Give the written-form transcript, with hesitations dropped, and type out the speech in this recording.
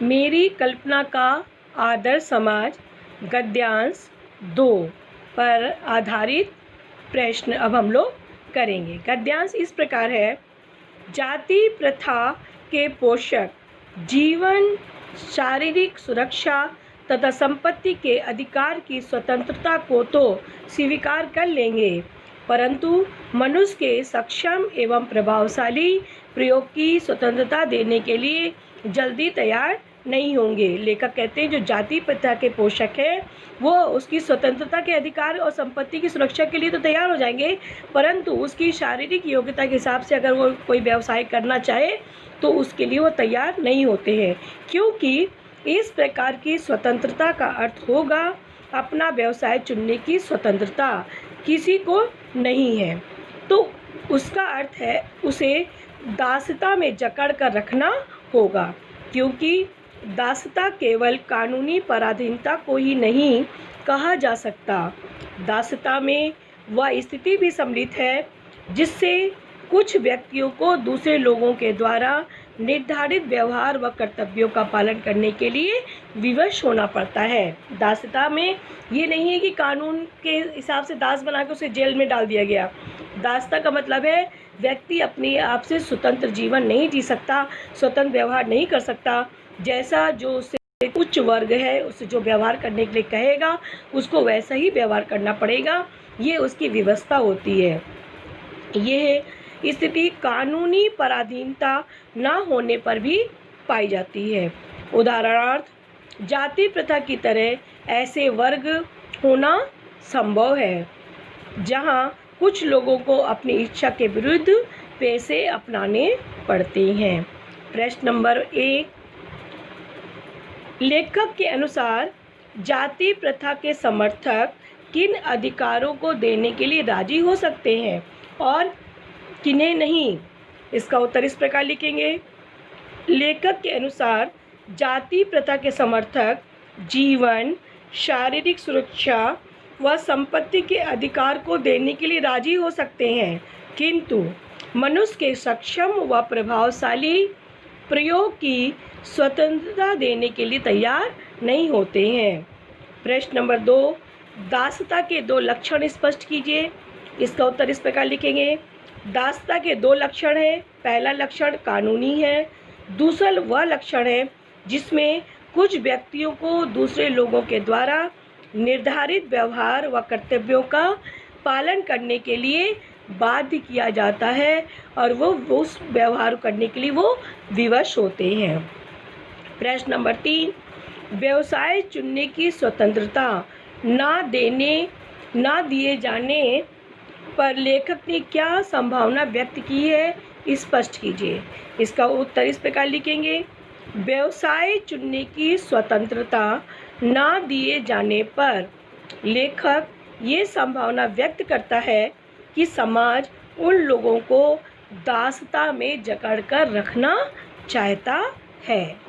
मेरी कल्पना का आदर्श समाज गद्यांश 2 पर आधारित प्रश्न अब हम लोग करेंगे। गद्यांश इस प्रकार है। जाति प्रथा के पोषक जीवन, शारीरिक सुरक्षा तथा संपत्ति के अधिकार की स्वतंत्रता को तो स्वीकार कर लेंगे, परंतु मनुष्य के सक्षम एवं प्रभावशाली प्रयोग की स्वतंत्रता देने के लिए जल्दी तैयार नहीं होंगे। लेखक कहते हैं जो जाति प्रथा के पोषक है वो उसकी स्वतंत्रता के अधिकार और संपत्ति की सुरक्षा के लिए तो तैयार हो जाएंगे, परंतु उसकी शारीरिक योग्यता के हिसाब से अगर वो कोई व्यवसाय करना चाहे तो उसके लिए वो तैयार नहीं होते हैं, क्योंकि इस प्रकार की स्वतंत्रता का अर्थ होगा अपना व्यवसाय चुनने की स्वतंत्रता किसी को नहीं है। तो उसका अर्थ है उसे दासता में जकड़ कर रखना होगा, क्योंकि दासता केवल कानूनी पराधीनता को ही नहीं कहा जा सकता। दासता में वह स्थिति भी सम्मिलित है जिससे कुछ व्यक्तियों को दूसरे लोगों के द्वारा निर्धारित व्यवहार व कर्तव्यों का पालन करने के लिए विवश होना पड़ता है। दासता में ये नहीं है कि कानून के हिसाब से दास बना के उसे जेल में डाल दिया गया। दासता का मतलब है व्यक्ति अपने आप से स्वतंत्र जीवन नहीं जी सकता, स्वतंत्र व्यवहार नहीं कर सकता। जैसा जो उससे उच्च वर्ग है उससे जो व्यवहार करने के लिए कहेगा उसको वैसा ही व्यवहार करना पड़ेगा, ये उसकी व्यवस्था होती है। यह स्थिति कानूनी पराधीनता न होने पर भी पाई जाती है। उदाहरणार्थ जाति प्रथा की तरह ऐसे वर्ग होना संभव है जहां कुछ लोगों को अपनी इच्छा के विरुद्ध पेशे अपनाने पड़ते हैं। प्रश्न नंबर 1, लेखक के अनुसार जाति प्रथा के समर्थक किन अधिकारों को देने के लिए राजी हो सकते हैं और किन्हें नहीं? इसका उत्तर इस प्रकार लिखेंगे। लेखक के अनुसार जाति प्रथा के समर्थक जीवन, शारीरिक सुरक्षा व संपत्ति के अधिकार को देने के लिए राजी हो सकते हैं, किंतु मनुष्य के सक्षम व प्रभावशाली प्रयोग की स्वतंत्रता देने के लिए तैयार नहीं होते हैं। प्रश्न नंबर 2, दासता के 2 लक्षण स्पष्ट कीजिए। इसका उत्तर इस प्रकार लिखेंगे। दासता के 2 लक्षण हैं। पहला लक्षण कानूनी है, दूसरा वह लक्षण है जिसमें कुछ व्यक्तियों को दूसरे लोगों के द्वारा निर्धारित व्यवहार व कर्तव्यों का पालन करने के लिए बाध्य किया जाता है और वो उस व्यवहार करने के लिए वो विवश होते हैं। प्रश्न नंबर 3, व्यवसाय चुनने की स्वतंत्रता ना दिए जाने पर लेखक ने क्या संभावना व्यक्त की है, स्पष्ट कीजिए। इसका उत्तर इस प्रकार लिखेंगे। व्यवसाय चुनने की स्वतंत्रता ना दिए जाने पर लेखक ये संभावना व्यक्त करता है कि समाज उन लोगों को दासता में जकड़ कर रखना चाहता है।